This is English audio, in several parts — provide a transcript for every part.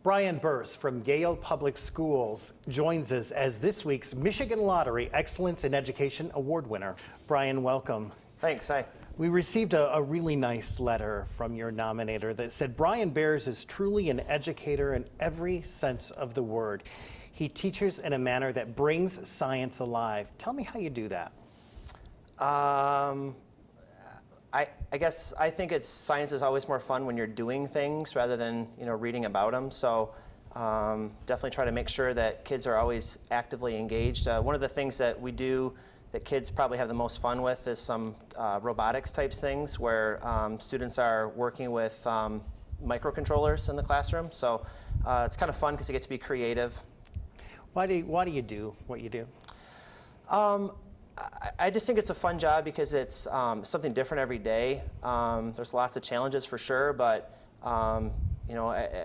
Brian Burse from Yale Public Schools joins us as this week's Michigan Lottery Excellence in Education Award winner. Brian, welcome. Thanks. Hi. We received a really nice letter from your nominator that said, Brian Burse is truly an educator in every sense of the word. He teaches in a manner that brings science alive. Tell me how you do that. I guess I think science is always more fun when you're doing things rather than reading about them. So definitely try to make sure that kids are always actively engaged. One of the things that we do that kids probably have the most fun with is some robotics types things where students are working with microcontrollers in the classroom. So it's kind of fun because you get to be creative. Why do you do what you do? I just think it's a fun job because it's something different every day. There's lots of challenges for sure, but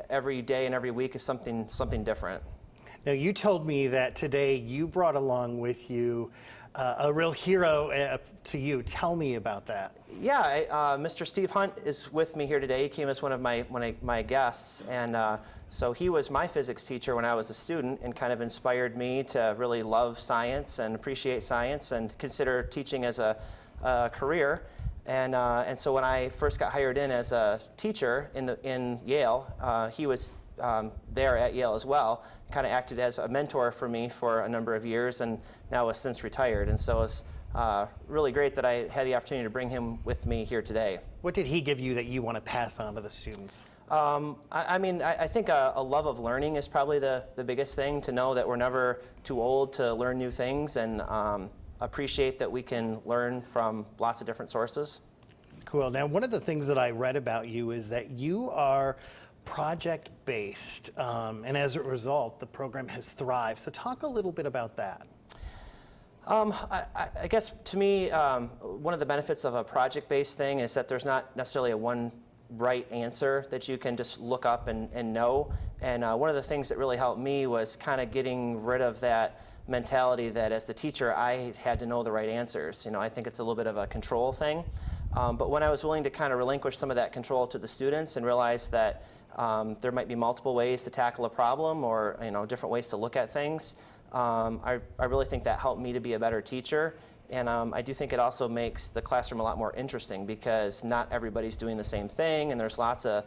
every day and every week is something different. Now, you told me that today you brought along with you a real hero to you. Tell me about that. Yeah, Mr. Steve Hunt is with me here today. He came as one of my guests, and so he was my physics teacher when I was a student and kind of inspired me to really love science and appreciate science and consider teaching as a career. And so when I first got hired in as a teacher in Yale, he was there at Yale as well, kind of acted as a mentor for me for a number of years, and now has since retired. And so it's really great that I had the opportunity to bring him with me here today. What did he give you that you want to pass on to the students? I think a love of learning is probably the biggest thing, to know that we're never too old to learn new things, and appreciate that we can learn from lots of different sources. Cool. Now, one of the things that I read about you is that you are project-based, and as a result, the program has thrived. So talk a little bit about that. I guess to me, one of the benefits of a project-based thing is that there's not necessarily a one right answer that you can just look up and know. And one of the things that really helped me was kind of getting rid of that mentality that as the teacher I had to know the right answers. I think it's a little bit of a control thing. But when I was willing to kind of relinquish some of that control to the students and realize that there might be multiple ways to tackle a problem, or different ways to look at things, I really think that helped me to be a better teacher. And I do think it also makes the classroom a lot more interesting because not everybody's doing the same thing, and there's lots of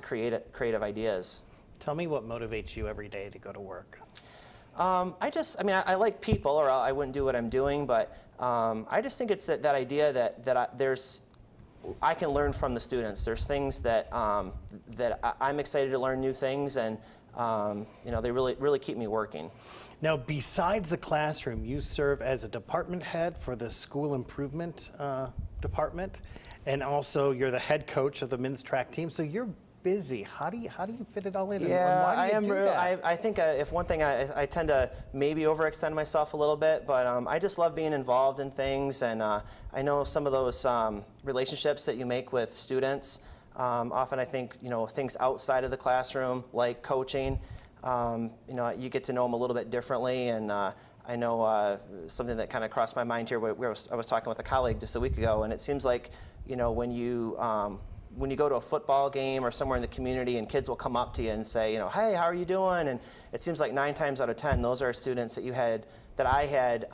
creative ideas. Tell me what motivates you every day to go to work. I like people, or I wouldn't do what I'm doing, but I just think it's that idea that I can learn from the students. There's things that I'm excited to learn new things, and they really keep me working. Now, besides the classroom, you serve as a department head for the school improvement department, and also you're the head coach of the men's track team. So you're busy. How do you fit it all in? Yeah, and why do you do that? I think if one thing, I tend to maybe overextend myself a little bit, but I just love being involved in things, and I know some of those relationships that you make with students. Often I think things outside of the classroom, like coaching, you get to know them a little bit differently. And I know something that kind of crossed my mind here. I was talking with a colleague just a week ago, and it seems like when you go to a football game or somewhere in the community, and kids will come up to you and say, hey, how are you doing? And it seems like 9 times out of 10, those are students that I had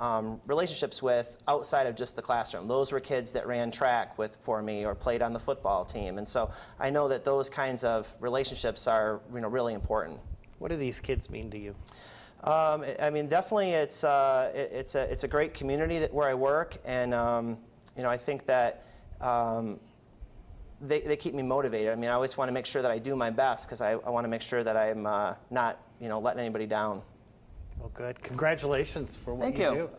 relationships with outside of just the classroom. Those were kids that ran track for me or played on the football team. And so I know that those kinds of relationships are really important. What do these kids mean to you? Definitely it's a great community where I work, and I think that they keep me motivated. I always want to make sure that I do my best because I want to make sure that I'm not letting anybody down. Well, good. Congratulations for what Thank you you. do.